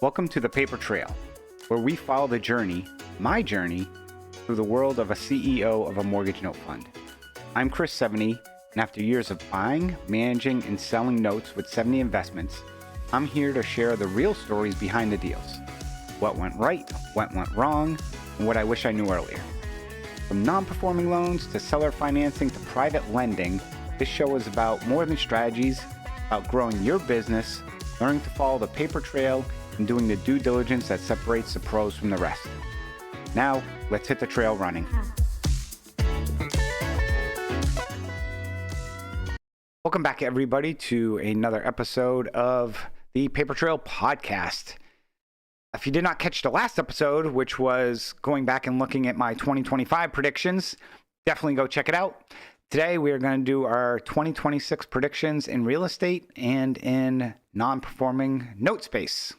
Welcome to the Paper Trail, where we follow the journey, my journey, through the world of a CEO of a mortgage note fund. I'm Chris 70, and after years of buying, managing, and selling notes with 70 investments, I'm here to share the real stories behind the deals. What went right, what went wrong, and what I wish I knew earlier. From non-performing loans to seller financing to private lending, this show is about more than strategies, about growing your business, learning to follow the paper trail, and doing the due diligence that separates the pros from the rest. Now, let's hit the trail running. Welcome back, everybody, to another episode of the Paper Trail podcast. If you did not catch the last episode, which was going back and looking at my 2025 predictions, definitely go check it out. Today, we are going to do our 2026 predictions in real estate and in non-performing note space.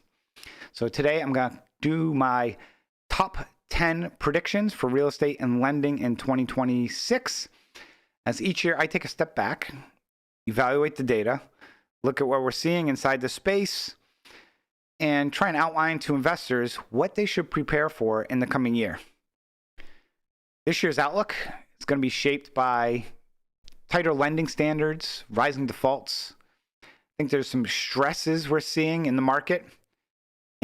So today, I'm going to do my top 10 predictions for real estate and lending in 2026. As each year, I take a step back, evaluate the data, look at what we're seeing inside the space, and try and outline to investors what they should prepare for in the coming year. This year's outlook is going to be shaped by tighter lending standards, rising defaults. I think there's some stresses we're seeing in the market,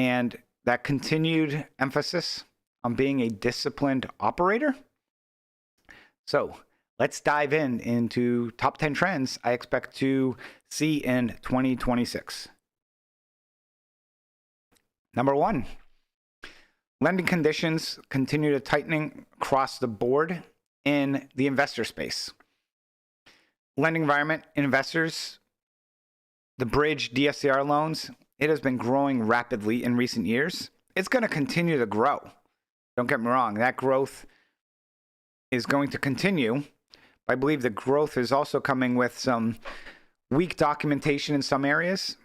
and that continued emphasis on being a disciplined operator. So let's dive into top 10 trends I expect to see in 2026. Number one, lending conditions continue to tighten across the board in the investor space. Lending environment, investors, the bridge DSCR loans, it has been growing rapidly in recent years. It's going to continue to grow. Don't get me wrong, that growth is going to continue. I believe the growth is also coming with some weak documentation in some areas,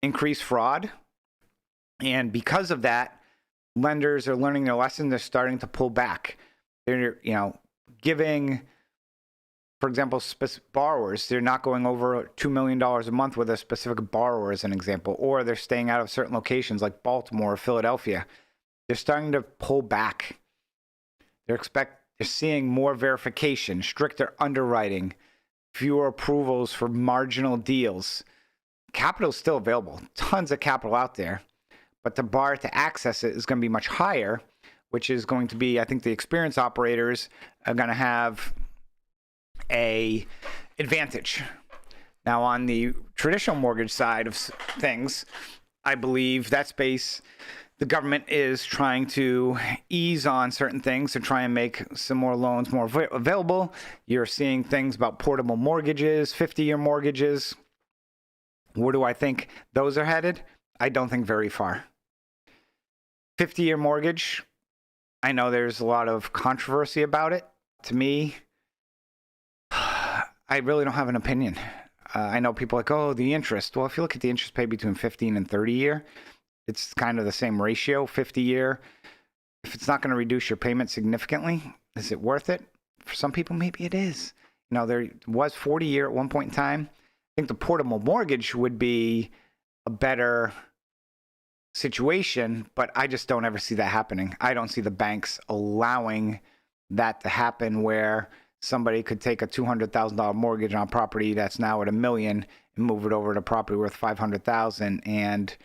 increased fraud. And because of that, lenders are learning their lesson. They're starting to pull back. They're, giving, for example, borrowers, they're not going over $2 million a month with a specific borrower, as an example, or they're staying out of certain locations like Baltimore or Philadelphia. They're starting to pull back. They're seeing more verification, stricter underwriting, fewer approvals for marginal deals. Capital is still available, tons of capital out there, but the bar to access it is going to be much higher, which is going to be, I think the experienced operators are going to have a advantage. Now, on the traditional mortgage side of things, I believe that space, the government is trying to ease on certain things to try and make some more loans more available. You're seeing things about portable mortgages, 50-year mortgages. Where do I think those are headed? I don't think very far. 50-year mortgage, I know there's a lot of controversy about it. To me, I really don't have an opinion. I know people are like, oh, the interest. Well, if you look at the interest paid between 15 and 30 year, it's kind of the same ratio. 50 year, if it's not going to reduce your payment significantly, is it worth it? For some people, maybe it is. There was 40 year at one point in time. I think the portable mortgage would be a better situation, but I just don't ever see that happening. I don't see the banks allowing that to happen where somebody could take a $200,000 mortgage on a property that's now at $1 million and move it over to property worth $500,000 and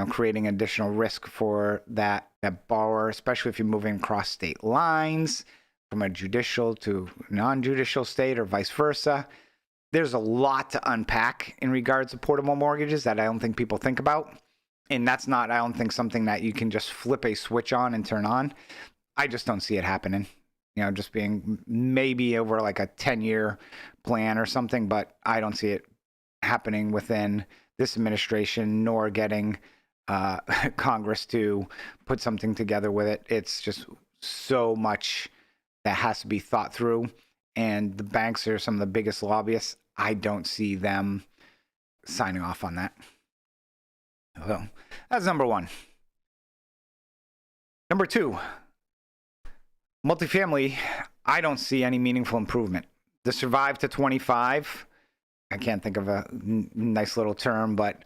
creating additional risk for that borrower, especially if you're moving across state lines from a judicial to non-judicial state or vice versa. There's a lot to unpack in regards to portable mortgages that I don't think people think about. And that's not, I don't think, something that you can just flip a switch on and turn on. I just don't see it happening. Just being maybe over like a 10-year plan or something, but I don't see it happening within this administration, nor getting Congress to put something together with it. It's just so much that has to be thought through, and the banks are some of the biggest lobbyists. I don't see them signing off on that. So that's number one. Number two, multifamily, I don't see any meaningful improvement. The survive to 25, I can't think of a nice little term, but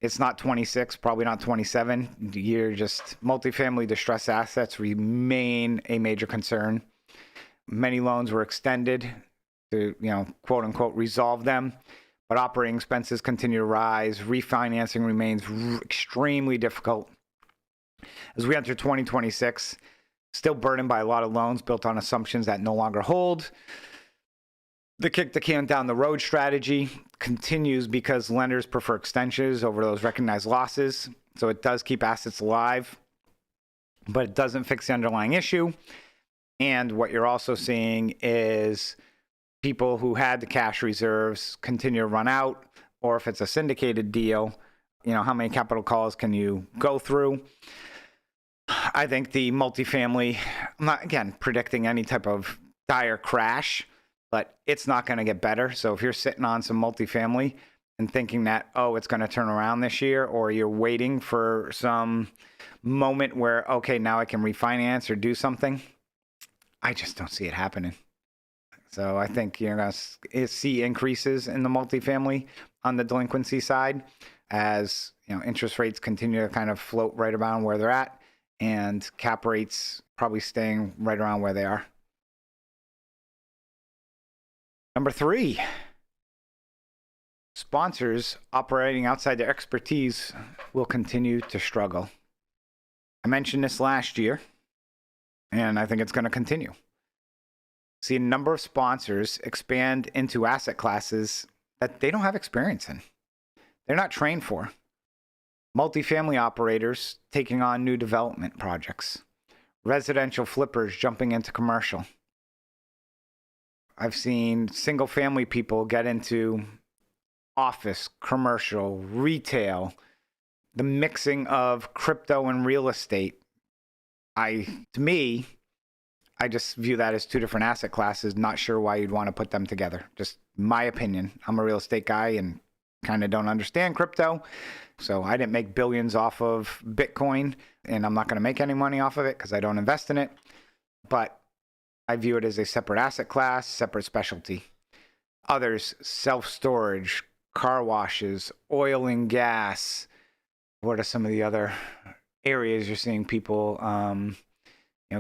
It's not 26, probably not 27. You're just multifamily distressed assets remain a major concern. Many loans were extended to, quote unquote, resolve them, but operating expenses continue to rise. Refinancing remains extremely difficult. As we enter 2026, still burdened by a lot of loans built on assumptions that no longer hold. The kick the can down the road strategy continues because lenders prefer extensions over those recognized losses. So it does keep assets alive, but it doesn't fix the underlying issue. And what you're also seeing is people who had the cash reserves continue to run out, or if it's a syndicated deal, how many capital calls can you go through? I think the multifamily, I'm not, again, predicting any type of dire crash, but it's not going to get better. So if you're sitting on some multifamily and thinking that, it's going to turn around this year, or you're waiting for some moment where, okay, now I can refinance or do something, I just don't see it happening. So I think you're going to see increases in the multifamily on the delinquency side as interest rates continue to kind of float right around where they're at, and cap rates probably staying right around where they are. Number 3, sponsors operating outside their expertise will continue to struggle. I mentioned this last year, and I think it's going to continue. See a number of sponsors expand into asset classes that they don't have experience in. They're not trained for. Multifamily operators taking on new development projects. Residential flippers jumping into commercial. I've seen single family people get into office, commercial, retail, the mixing of crypto and real estate. To me, I just view that as two different asset classes. Not sure why you'd want to put them together. Just my opinion. I'm a real estate guy and kind of don't understand crypto. So I didn't make billions off of Bitcoin, and I'm not going to make any money off of it because I don't invest in it. But I view it as a separate asset class, separate specialty. Others, self-storage, car washes, oil and gas. What are some of the other areas you're seeing people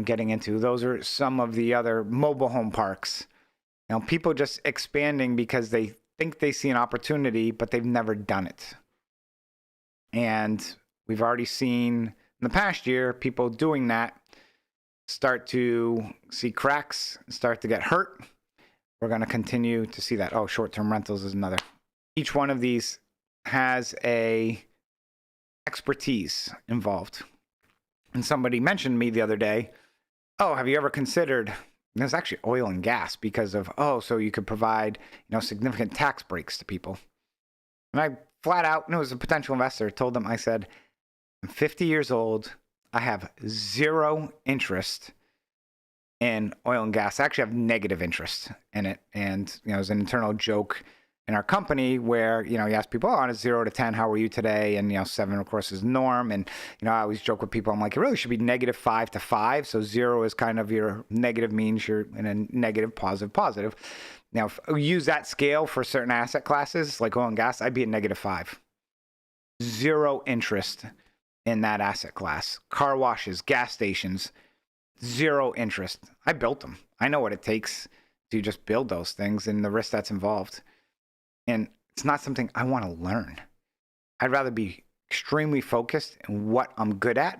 getting into? Those are some of the other mobile home parks. People just expanding because they think they see an opportunity, but they've never done it. And we've already seen in the past year, people doing that start to see cracks, start to get hurt. We're going to continue to see that. Short-term rentals is another. Each one of these has a expertise involved. And somebody mentioned me the other day, have you ever considered, there's actually oil and gas because of, so you could provide, significant tax breaks to people. And I flat out, and it was a potential investor, told them, I said, I'm 50 years old. I have zero interest in oil and gas. I actually have negative interest in it. And, it was an internal joke in our company where, you ask people, on a 0 to 10, how are you today? And, 7, of course, is norm. And, I always joke with people, I'm like, it really should be negative 5 to 5. So 0 is kind of your negative, means you're in a negative, positive. Now, if we use that scale for certain asset classes like oil and gas, I'd be at negative 5. Zero interest in that asset class. Car washes, gas stations, zero interest. I built them. I know what it takes to just build those things and the risk that's involved. And it's not something I want to learn. I'd rather be extremely focused in what I'm good at,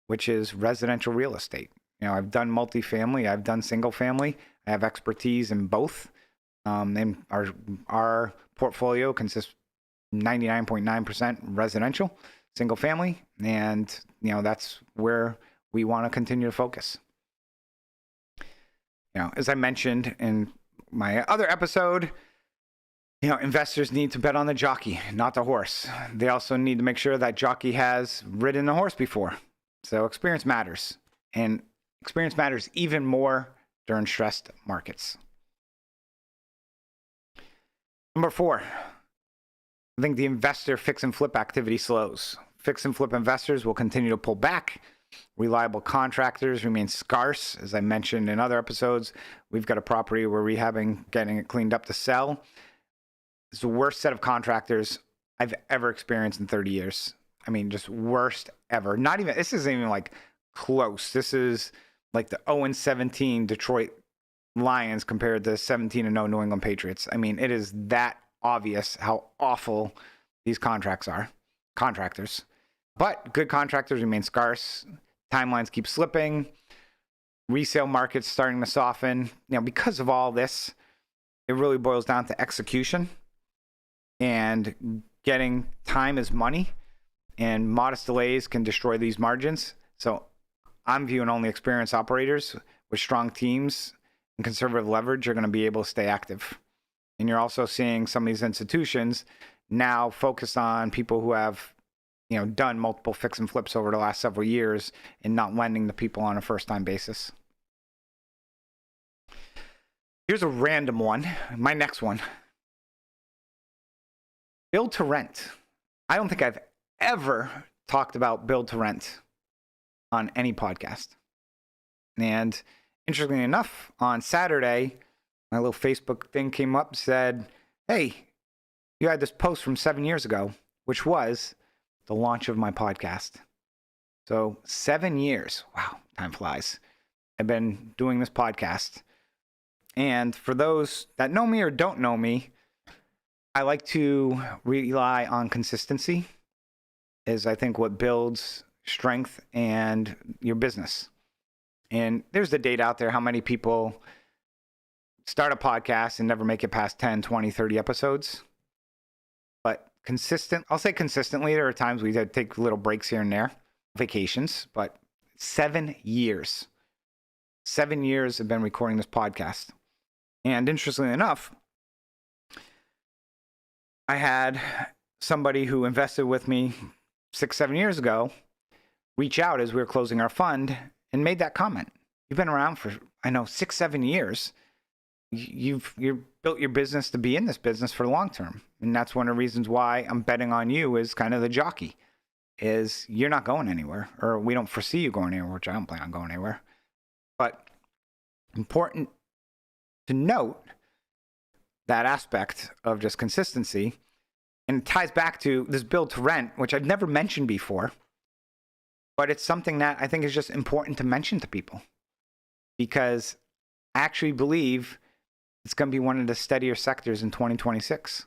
which is residential real estate. I've done multifamily, I've done single family. I have expertise in both. And our portfolio consists 99.9% residential, single family. And, that's where we want to continue to focus. As I mentioned in my other episode, investors need to bet on the jockey, not the horse. They also need to make sure that jockey has ridden a horse before. So experience matters. And experience matters even more during stressed markets. Number 4, I think the investor fix and flip activity slows. Fix and flip investors will continue to pull back. Reliable contractors remain scarce. As I mentioned in other episodes, we've got a property we're rehabbing, getting it cleaned up to sell. It's the worst set of contractors I've ever experienced in 30 years. I mean, just worst ever. Not even, this isn't even like close. This is like the 0-17 Detroit Lions compared to 17-0 New England Patriots. I mean, it is that obvious how awful these contractors. But good contractors remain scarce. Timelines keep slipping. Resale markets starting to soften. Because of all this, it really boils down to execution and getting time is money, and modest delays can destroy these margins. So I'm viewing only experienced operators with strong teams and conservative leverage are going to be able to stay active. And you're also seeing some of these institutions now focus on people who have, done multiple fix and flips over the last several years and not lending to people on a first-time basis. Here's a random one. My next one. Build to rent. I don't think I've ever talked about build to rent on any podcast. And interestingly enough, on Saturday, my little Facebook thing came up and said, hey, you had this post from 7 years ago, which was the launch of my podcast. So 7 years. Wow, time flies. I've been doing this podcast. And for those that know me or don't know me, I like to rely on consistency is I think what builds strength and your business. And there's the data out there, how many people start a podcast and never make it past 10, 20, 30 episodes. But I'll say consistently, there are times we take little breaks here and there, vacations, but 7 years. 7 years I've been recording this podcast. And interestingly enough, I had somebody who invested with me 6-7 years ago reach out as we were closing our fund and made that comment. You've been around for, 6-7 years. You've built your business to be in this business for the long term. And that's one of the reasons why I'm betting on you as kind of the jockey, is you're not going anywhere, or we don't foresee you going anywhere, which I don't plan on going anywhere. But important to note that aspect of just consistency, and it ties back to this build to rent, which I've never mentioned before, but it's something that I think is just important to mention to people, because I actually believe it's going to be one of the steadier sectors in 2026,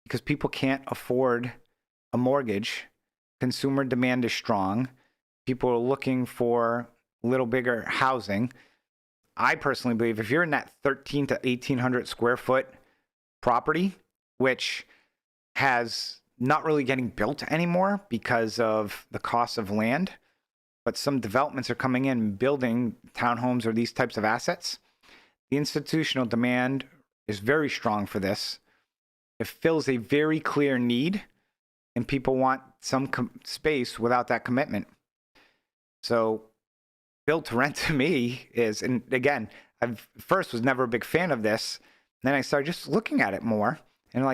because people can't afford a mortgage. Consumer demand is strong. People are looking for a little bigger housing. I personally believe if you're in that 1,300 to 1,800 square foot property, which has not really getting built anymore because of the cost of land, but some developments are coming in building townhomes or these types of assets, the institutional demand is very strong for this. It fills a very clear need, and people want some space without that commitment. So build to rent to me is, and again, I first was never a big fan of this. Then I started just looking at it more and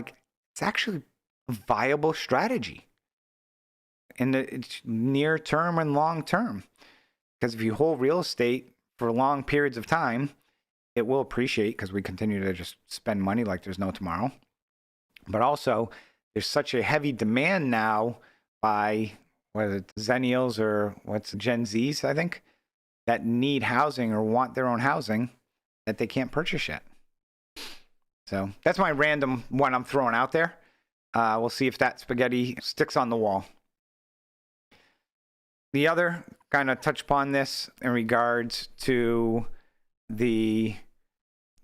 it's actually a viable strategy in the near term and long term. Because if you hold real estate for long periods of time, it will appreciate because we continue to just spend money like there's no tomorrow. But also, there's such a heavy demand now by, whether it's Zennials or Gen Zs, I think, that need housing or want their own housing that they can't purchase yet. So that's my random one I'm throwing out there. We'll see if that spaghetti sticks on the wall. The other kind of touch upon this in regards to the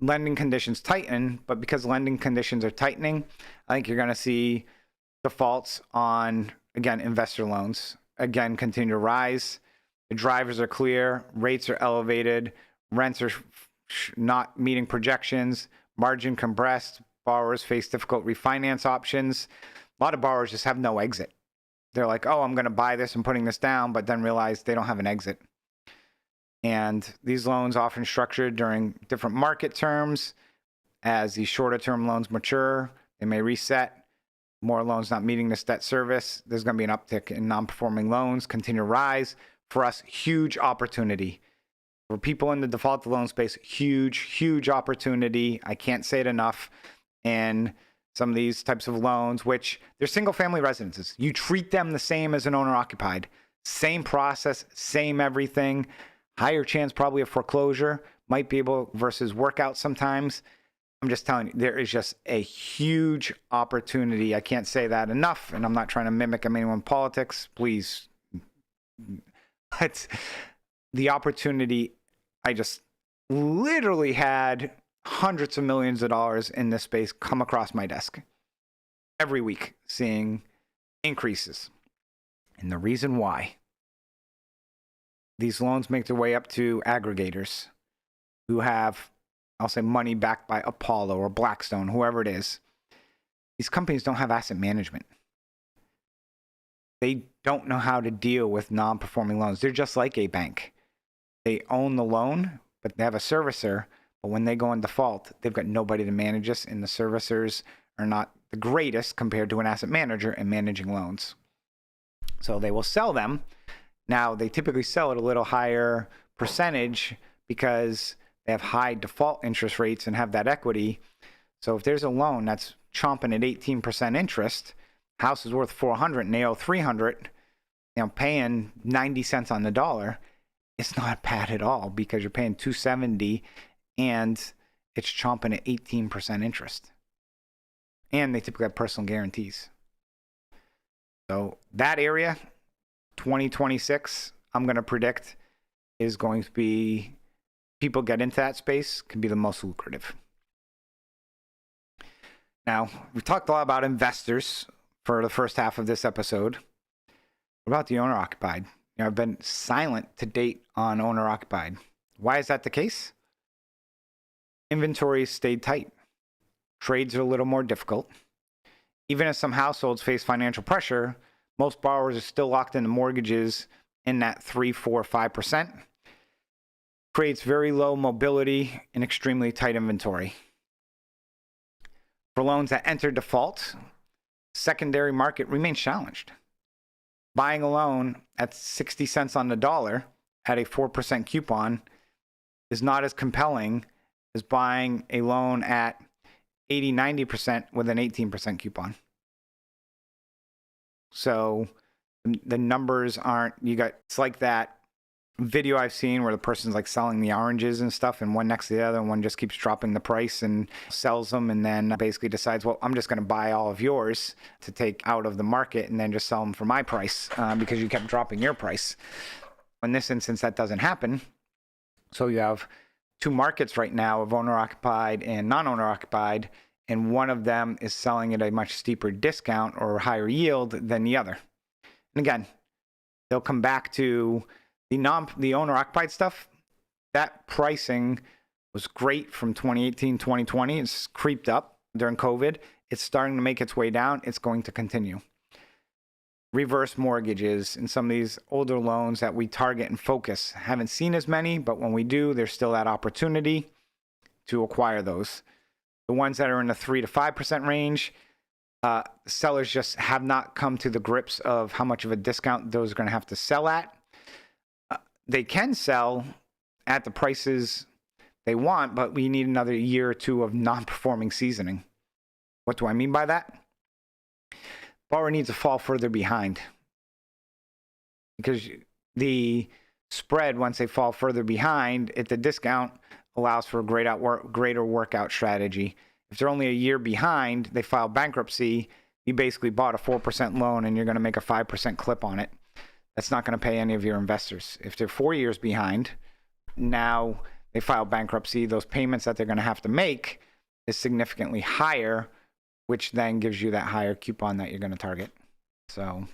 lending conditions tighten, but because lending conditions are tightening, I think you're going to see defaults on, again, investor loans, again, continue to rise. The drivers are clear, rates are elevated, rents are not meeting projections, margin compressed, borrowers face difficult refinance options. A lot of borrowers just have no exit. They're like, oh, I'm going to buy this and putting this down, but then realize they don't have an exit. And these loans often structured during different market terms. As these shorter term loans mature, they may reset. More loans not meeting this debt service. There's going to be an uptick in non-performing loans, continue to rise. For us, huge opportunity. For people in the default loan space, huge, huge opportunity. I can't say it enough. And some of these types of loans, which they're single family residences. You treat them the same as an owner occupied, same process, same everything, higher chance probably of foreclosure, might be able versus workout sometimes. I'm just telling you, there is just a huge opportunity. I can't say that enough, and I'm not trying to mimic anyone in politics, please. But the opportunity, I just literally had hundreds of millions of dollars in this space come across my desk every week, seeing increases. And the reason why, these loans make their way up to aggregators who have, I'll say, money backed by Apollo or Blackstone, whoever it is. These companies don't have asset management. They don't know how to deal with non-performing loans. They're just like a bank. They own the loan, but they have a servicer. But when they go in default, they've got nobody to manage this, and the servicers are not the greatest compared to an asset manager in managing loans. So they will sell them. Now, they typically sell at a little higher percentage because they have high default interest rates and have that equity. So if there's a loan that's chomping at 18% interest, house is worth 400 and they owe 300, paying 90 cents on the dollar, it's not bad at all because you're paying 270 and it's chomping at 18% interest. And they typically have personal guarantees. So that area, 2026, I'm going to predict is going to be, people get into that space, can be the most lucrative. Now, we talked a lot about investors for the first half of this episode. What about the owner-occupied? I've been silent to date on owner-occupied. Why is that the case? Inventory stayed tight. Trades are a little more difficult. Even as some households face financial pressure, most borrowers are still locked into mortgages in that 3%, 4%, 5%. Creates very low mobility and extremely tight inventory. For loans that enter default, secondary market remains challenged. Buying a loan at 60 cents on the dollar at a 4% coupon is not as compelling as buying a loan at 80, 90% with an 18% coupon. So the numbers aren't, it's like that video I've seen where the person's like selling the oranges and stuff, and one next to the other, and one just keeps dropping the price and sells them, and then basically decides, well, I'm just going to buy all of yours to take out of the market and then just sell them for my price because you kept dropping your price. In this instance, that doesn't happen. So you have two markets right now of owner-occupied and non-owner-occupied, and one of them is selling at a much steeper discount or higher yield than the other. And again, they'll come back to the owner-occupied stuff. That pricing was great from 2018, 2020. It's creeped up during COVID. It's starting to make its way down. It's going to continue. Reverse mortgages and some of these older loans that we target and focus. Haven't seen as many, but when we do, there's still that opportunity to acquire those. The ones that are in the 3 to 5% range, sellers just have not come to the grips of how much of a discount those are going to have to sell at. They can sell at the prices they want, but we need another year or two of non-performing seasoning. What do I mean by that? Borrower needs to fall further behind, because the spread, once they fall further behind at the discount, allows for a greater workout strategy. If they're only a year behind, they file bankruptcy, you basically bought a 4% loan and you're going to make a 5% clip on it. That's not going to pay any of your investors. If they're 4 years behind, now they file bankruptcy, those payments that they're going to have to make is significantly higher, which then gives you that higher coupon that you're going to target. So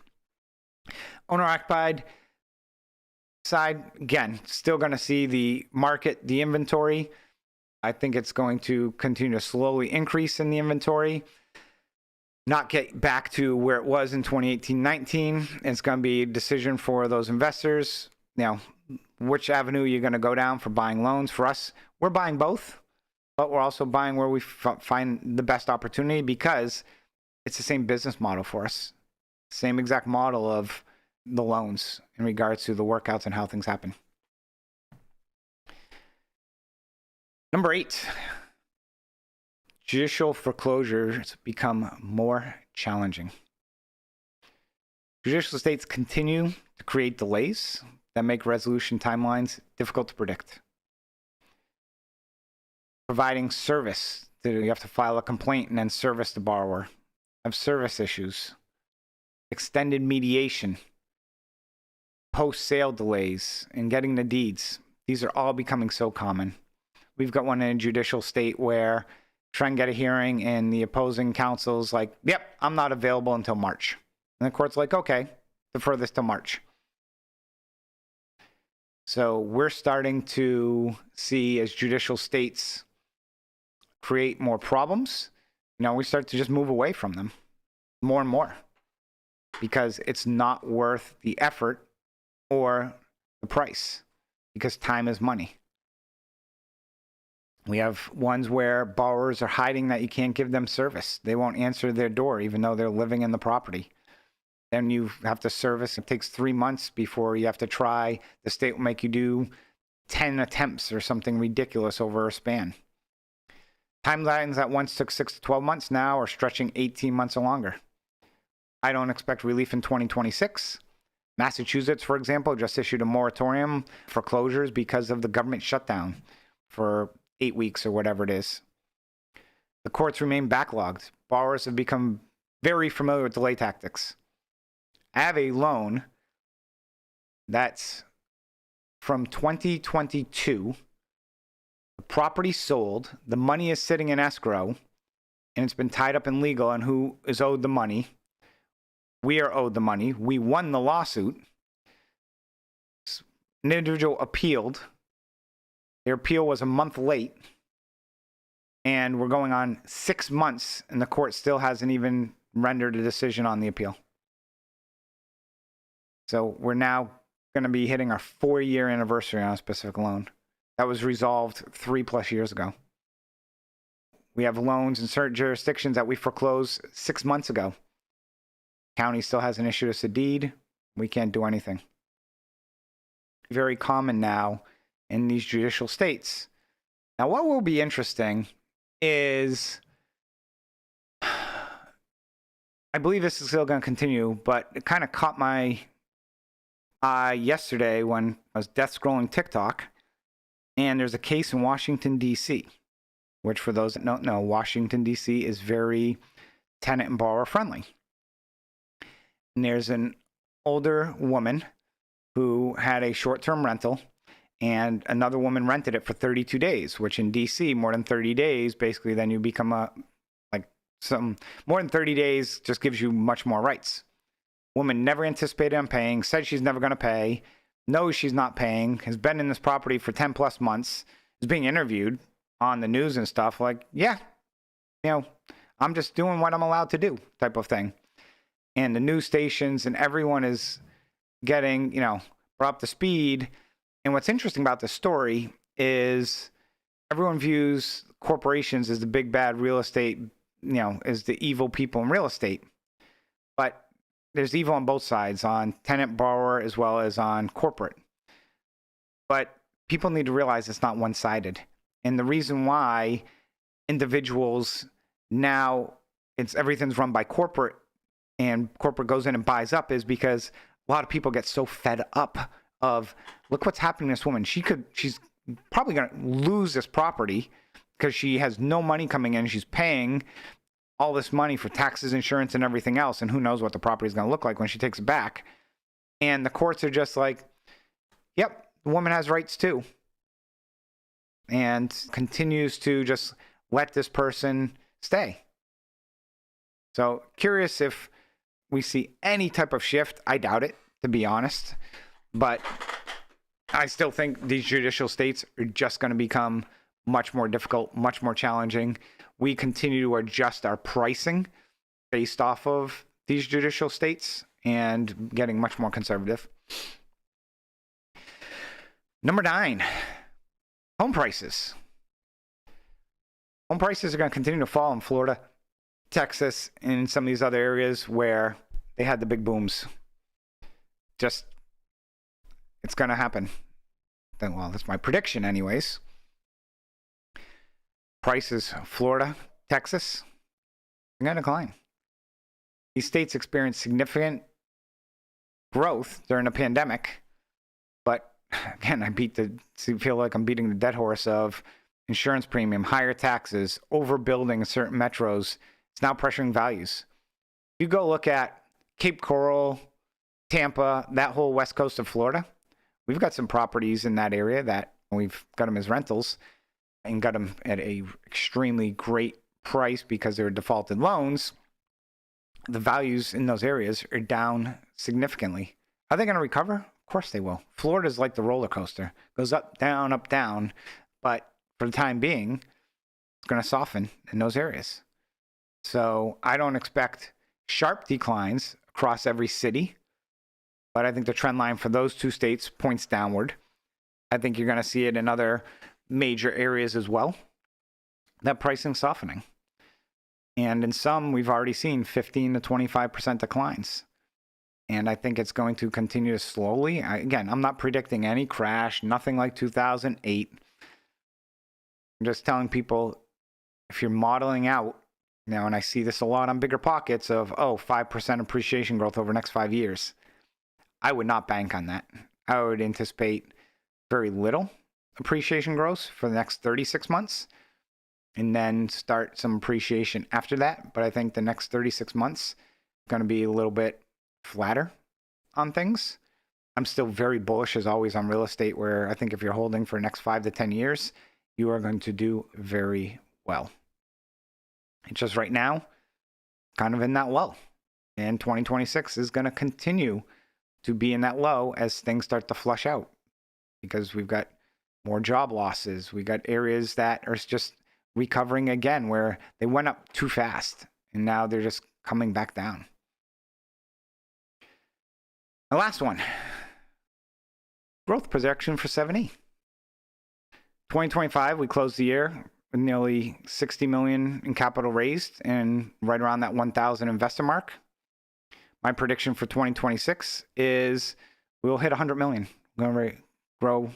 owner-occupied side, again, still going to see the market, the inventory. I think it's going to continue to slowly increase in the inventory, not get back to where it was in 2018-19. It's going to be a decision for those investors. Now, which avenue you're going to go down for buying loans. For us, we're buying both, but we're also buying where we find the best opportunity, because it's the same business model for us. Same exact model of the loans in regards to the workouts and how things happen. Number 8, judicial foreclosures become more challenging. Judicial estates continue to create delays that make resolution timelines difficult to predict. Providing service, you have to file a complaint and then service the borrower. Have service issues. Extended mediation. Post-sale delays and getting the deeds. These are all becoming so common. We've got one in a judicial state where try and get a hearing and the opposing counsel's like, yep, I'm not available until March. And the court's like, okay, defer this till March. So we're starting to see, as judicial states create more problems, we start to just move away from them more and more because it's not worth the effort or the price, because time is money. We have ones where borrowers are hiding that you can't give them service. They won't answer their door even though they're living in the property. Then you have to service. It takes 3 months before you have to try. The state will make you do 10 attempts or something ridiculous over a span. Timelines that once took 6 to 12 months now are stretching 18 months or longer. I don't expect relief in 2026. Massachusetts, for example, just issued a moratorium for foreclosures because of the government shutdown for 8 weeks or whatever it is. The courts remain backlogged. Borrowers have become very familiar with delay tactics. I have a loan that's from 2022. The property sold, the money is sitting in escrow, and it's been tied up in legal, and who is owed the money? We are owed the money. We won the lawsuit. An individual appealed. Their appeal was a month late, and we're going on 6 months, and the court still hasn't even rendered a decision on the appeal. So we're now going to be hitting our 4-year anniversary on a specific loan that was resolved 3+ years ago. We have loans in certain jurisdictions that we foreclosed 6 months ago. County still hasn't issued us a deed. We can't do anything. Very common now in these judicial states. Now, what will be interesting is, I believe this is still going to continue, but it kind of caught my eye yesterday when I was death scrolling TikTok, and there's a case in Washington, D.C., which, for those that don't know, Washington, D.C. is very tenant and borrower friendly. And there's an older woman who had a short-term rental, and another woman rented it for 32 days, which in DC, more than 30 days, basically then you become more than 30 days just gives you much more rights. Woman never anticipated on paying, said she's never going to pay, knows she's not paying, has been in this property for 10+ months, is being interviewed on the news and stuff like, yeah, I'm just doing what I'm allowed to do type of thing. And the news stations and everyone is getting, brought up to speed. And what's interesting about this story is everyone views corporations as the big bad real estate, as the evil people in real estate. But there's evil on both sides, on tenant borrower as well as on corporate. But people need to realize it's not one-sided. And the reason why individuals now, everything's run by corporate and corporate goes in and buys up is because a lot of people get so fed up of, look what's happening to this woman. She's probably going to lose this property because she has no money coming in. She's paying all this money for taxes, insurance, and everything else. And who knows what the property is going to look like when she takes it back. And the courts are just like, yep, the woman has rights too. And continues to just let this person stay. So curious if we see any type of shift. I doubt it, to be honest. But I still think these judicial states are just going to become much more difficult, much more challenging. We continue to adjust our pricing based off of these judicial states and getting much more conservative. Number 9, home prices. Home prices are going to continue to fall in Florida, Texas, and some of these other areas where they had the big booms. It's going to happen. Well, that's my prediction anyways. Prices, Florida, Texas, they're going to decline. These states experienced significant growth during the pandemic, but again, feel like I'm beating the dead horse of insurance premium, higher taxes, overbuilding certain metros. It's now pressuring values. You go look at Cape Coral, Tampa, that whole west coast of Florida. We've got some properties in that area that we've got them as rentals and got them at a extremely great price because they were defaulted loans. The values in those areas are down significantly. Are they going to recover? Of course they will. Florida's like the roller coaster. Goes up, down. But for the time being, it's going to soften in those areas. So I don't expect sharp declines across every city, but I think the trend line for those two states points downward. I think you're going to see it in other major areas as well, that pricing softening. And in some, we've already seen 15 to 25% declines. And I think it's going to continue to slowly. Again, I'm not predicting any crash, nothing like 2008. I'm just telling people, if you're modeling out, and I see this a lot on bigger pockets of, 5% appreciation growth over the next 5 years. I would not bank on that. I would anticipate very little appreciation growth for the next 36 months and then start some appreciation after that. But I think the next 36 months is going to be a little bit flatter on things. I'm still very bullish as always on real estate, where I think if you're holding for the next 5 to 10 years, you are going to do very well. It's just right now, kind of in that low. And 2026 is going to continue to be in that low as things start to flush out, because we've got more job losses. We got areas that are just recovering again, where they went up too fast and now they're just coming back down. The last one, growth projection for 7E. 2025, we closed the year with nearly $60 million in capital raised and right around that 1,000 investor mark. My prediction for 2026 is we'll hit 100 million. We're going to grow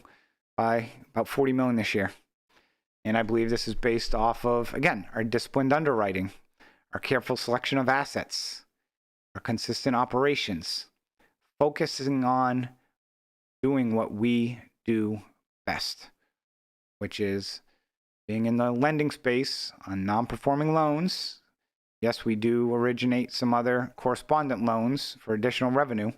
by about 40 million this year. And I believe this is based off of, again, our disciplined underwriting, our careful selection of assets, our consistent operations, focusing on doing what we do best, which is being in the lending space on non-performing loans. Yes, we do originate some other correspondent loans for additional revenue,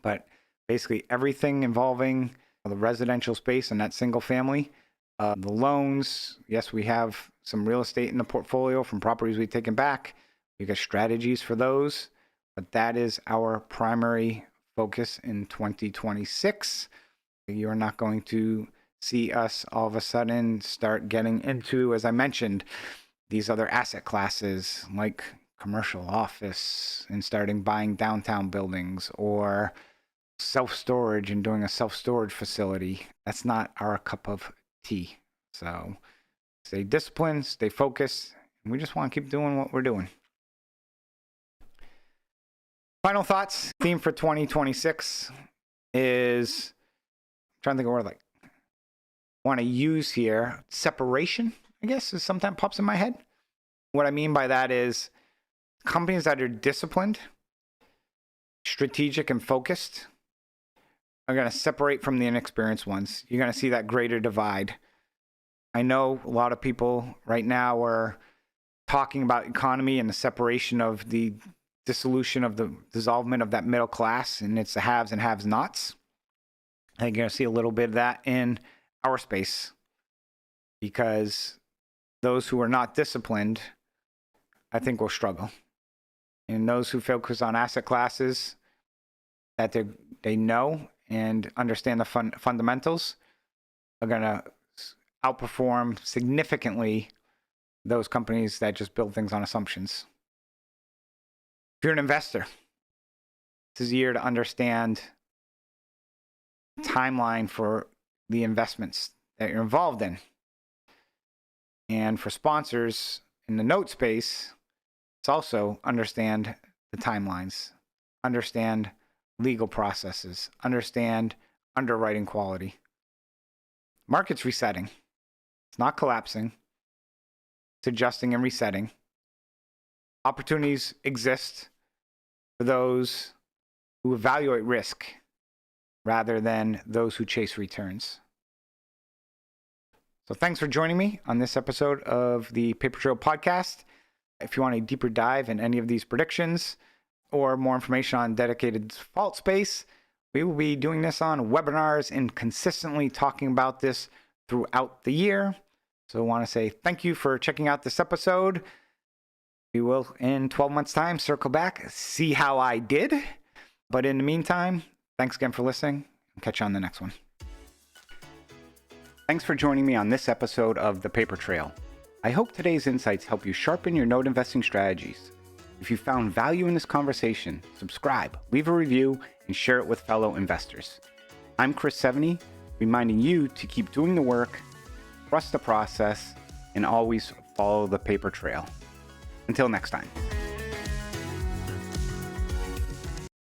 but basically everything involving the residential space and that single family, the loans. Yes, we have some real estate in the portfolio from properties we've taken back. We've got strategies for those, but that is our primary focus in 2026. You're not going to see us all of a sudden start getting into, as I mentioned, these other asset classes like commercial office and starting buying downtown buildings or self-storage and doing a self-storage facility. That's not our cup of tea. So stay disciplined, stay focused, and we just want to keep doing what we're doing. Final thoughts. Theme for 2026 is, I'm trying to think of what I want to use here. Separation, I guess, is sometimes pops in my head. What I mean by that is companies that are disciplined, strategic, and focused are going to separate from the inexperienced ones. You're going to see that greater divide. I know a lot of people right now are talking about economy and the separation of the dissolution of the dissolvement of that middle class, and it's the haves and have-nots. I think you're going to see a little bit of that in our space, because those who are not disciplined, I think, will struggle. And those who focus on asset classes that they know and understand the fundamentals are going to outperform significantly those companies that just build things on assumptions. If you're an investor, this is a year to understand the timeline for the investments that you're involved in. And for sponsors in the note space, it's also understand the timelines, understand legal processes, understand underwriting quality. Market's resetting. It's not collapsing. It's adjusting and resetting. Opportunities exist for those who evaluate risk rather than those who chase returns. So thanks for joining me on this episode of the Paper Trail podcast. If you want a deeper dive in any of these predictions or more information on dedicated default space, we will be doing this on webinars and consistently talking about this throughout the year. So I want to say thank you for checking out this episode. We will, in 12 months' time, circle back, see how I did. But in the meantime, thanks again for listening, and catch you on the next one. Thanks for joining me on this episode of The Paper Trail. I hope today's insights help you sharpen your note investing strategies. If you found value in this conversation, subscribe, leave a review, and share it with fellow investors. I'm Chris Sevigny, reminding you to keep doing the work, trust the process, and always follow the paper trail. Until next time.